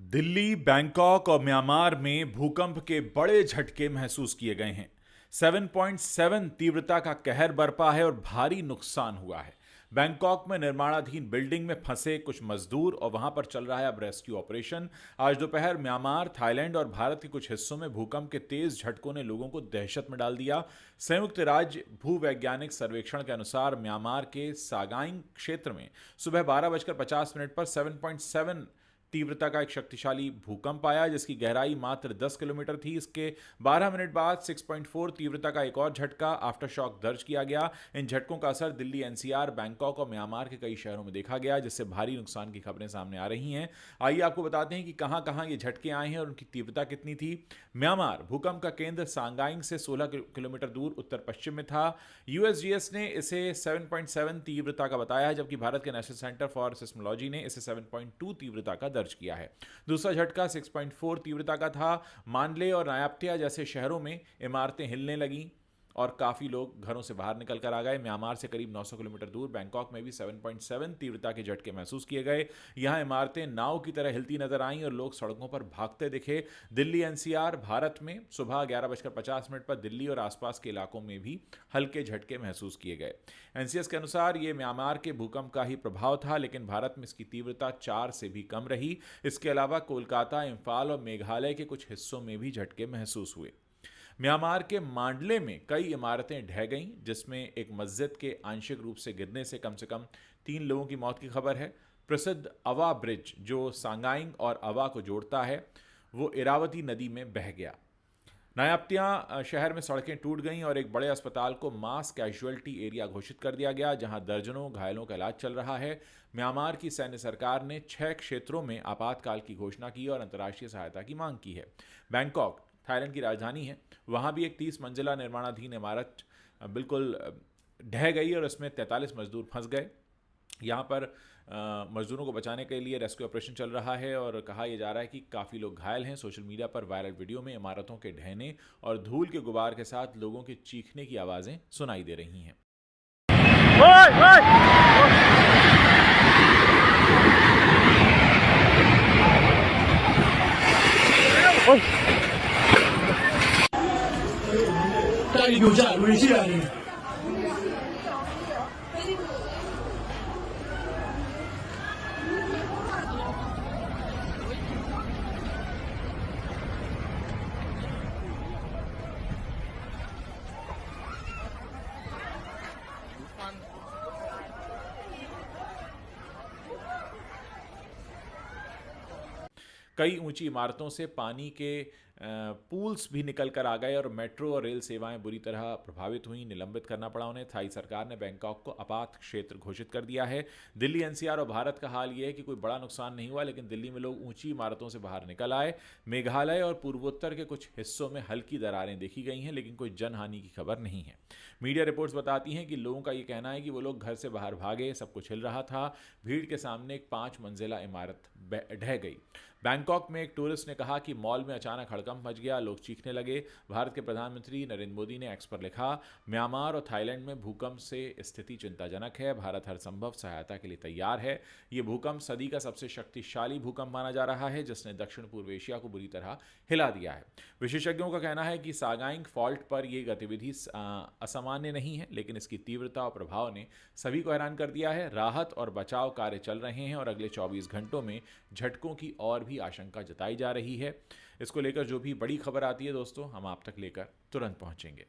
Delhi, Bangkok और Myanmar में भूकंप के बड़े झटके महसूस किए गए हैं। 7.7 तीव्रता का कहर बरपा है और भारी नुकसान हुआ है। बैंकॉक में निर्माणाधीन बिल्डिंग में फंसे कुछ मजदूर और वहां पर चल रहा है अब रेस्क्यू ऑपरेशन। आज दोपहर म्यांमार, थाईलैंड और भारत के कुछ हिस्सों में भूकंप के तेज झटकों ने लोगों को दहशत में डाल दिया। संयुक्त राज्य भूवैज्ञानिक सर्वेक्षण के अनुसार म्यांमार के सागाइंग क्षेत्र में सुबह 12:50 पर 7.7 तीव्रता का एक शक्तिशाली भूकंप आया, जिसकी गहराई मात्र 10 किलोमीटर थी। इसके 12 मिनट बाद 6.4 तीव्रता का एक और झटका आफ्टर शॉक दर्ज किया गया। इन झटकों का असर दिल्ली, एनसीआर, बैंकॉक और म्यांमार के कई शहरों में देखा गया, जिससे भारी नुकसान की खबरें सामने आ रही हैं। आइए आपको बताते हैं कि कहां कहां ये झटके आए हैं और उनकी तीव्रता कितनी थी। म्यांमार भूकंप का केंद्र सांगाइंग से 16 किलोमीटर दूर उत्तर पश्चिम में था। यूएसजीएस ने इसे 7.7 तीव्रता का बताया है, जबकि भारत के नेशनल सेंटर फॉर सिस्मोलॉजी ने इसे 7.2 तीव्रता का दर्ज किया है। दूसरा झटका 6.4 तीव्रता का था। मांडले और नायाप्तिया जैसे शहरों में इमारतें हिलने लगीं और काफी लोग घरों से बाहर निकल कर आ गए। म्यांमार से करीब 900 किलोमीटर दूर बैंकॉक में भी 7.7 तीव्रता के झटके महसूस किए गए। यहां इमारतें नाव की तरह हिलती नजर आईं और लोग सड़कों पर भागते दिखे। दिल्ली, एनसीआर, भारत में सुबह 11:50 पर दिल्ली और आसपास के इलाकों में भी हल्के झटके महसूस किए गए। एनसीएस के अनुसार यह म्यांमार के भूकंप का ही प्रभाव था, लेकिन भारत में इसकी तीव्रता 4 से भी कम रही। इसके अलावा कोलकाता, इम्फाल और मेघालय के कुछ हिस्सों में भी झटके महसूस हुए। म्यांमार के मांडले में कई इमारतें ढह गईं, जिसमें एक मस्जिद के आंशिक रूप से गिरने से कम 3 लोगों की मौत की खबर है। प्रसिद्ध अवा ब्रिज, जो सांगाइंग और अवा को जोड़ता है, वो इरावती नदी में बह गया। नायाप्तिया शहर में सड़कें टूट गईं और एक बड़े अस्पताल को मास कैजुअल्टी एरिया घोषित कर दिया गया, जहां दर्जनों घायलों का इलाज चल रहा है। म्यांमार की सैन्य सरकार ने 6 क्षेत्रों में आपातकाल की घोषणा की और अंतर्राष्ट्रीय सहायता की मांग की है। बैंकॉक थाईलैंड की राजधानी है, वहां भी एक 30 मंजिला निर्माणाधीन इमारत बिल्कुल ढह गई और इसमें 43 मजदूर फंस गए। यहाँ पर मजदूरों को बचाने के लिए रेस्क्यू ऑपरेशन चल रहा है और कहा यह जा रहा है कि काफ़ी लोग घायल हैं। सोशल मीडिया पर वायरल वीडियो में इमारतों के ढहने और धूल के गुबार के साथ लोगों के चीखने की आवाज़ें सुनाई दे रही हैं। कई ऊंची इमारतों से पानी के पूल्स भी निकल कर आ गए और मेट्रो और रेल सेवाएं बुरी तरह प्रभावित हुई। निलंबित करना पड़ा उन्हें। थाई सरकार ने बैंकॉक को आपात क्षेत्र घोषित कर दिया है। दिल्ली, एनसीआर और भारत का हाल यह है कि कोई बड़ा नुकसान नहीं हुआ, लेकिन दिल्ली में लोग ऊंची इमारतों से बाहर निकल आए। मेघालय और पूर्वोत्तर के कुछ हिस्सों में हल्की दरारें देखी गई हैं, लेकिन कोई जनहानि की खबर नहीं है। मीडिया रिपोर्ट्स बताती हैं कि लोगों का यह कहना है कि वो लोग घर से बाहर भागे, सब कुछ हिल रहा था। भीड़ के सामने एक 5 मंजिला इमारत ढह गई। बैंकॉक में एक टूरिस्ट ने कहा कि मॉल में अचानक हड़कंप मच गया, लोग चीखने लगे। भारत के प्रधानमंत्री नरेंद्र मोदी ने एक्स पर लिखा, म्यांमार और थाईलैंड में भूकंप से स्थिति चिंताजनक है, भारत हर संभव सहायता के लिए तैयार है। ये भूकंप सदी का सबसे शक्तिशाली भूकंप माना जा रहा है, जिसने दक्षिण पूर्व एशिया को बुरी तरह हिला दिया है। विशेषज्ञों का कहना है कि सागाइंग फॉल्ट पर यह गतिविधि असामान्य नहीं है, लेकिन इसकी तीव्रता और प्रभाव ने सभी को हैरान कर दिया है। राहत और बचाव कार्य चल रहे हैं और अगले 24 घंटों में झटकों की और भी आशंका जताई जा रही है। इसको लेकर जो भी बड़ी खबर आती है दोस्तों, हम आप तक लेकर तुरंत पहुंचेंगे।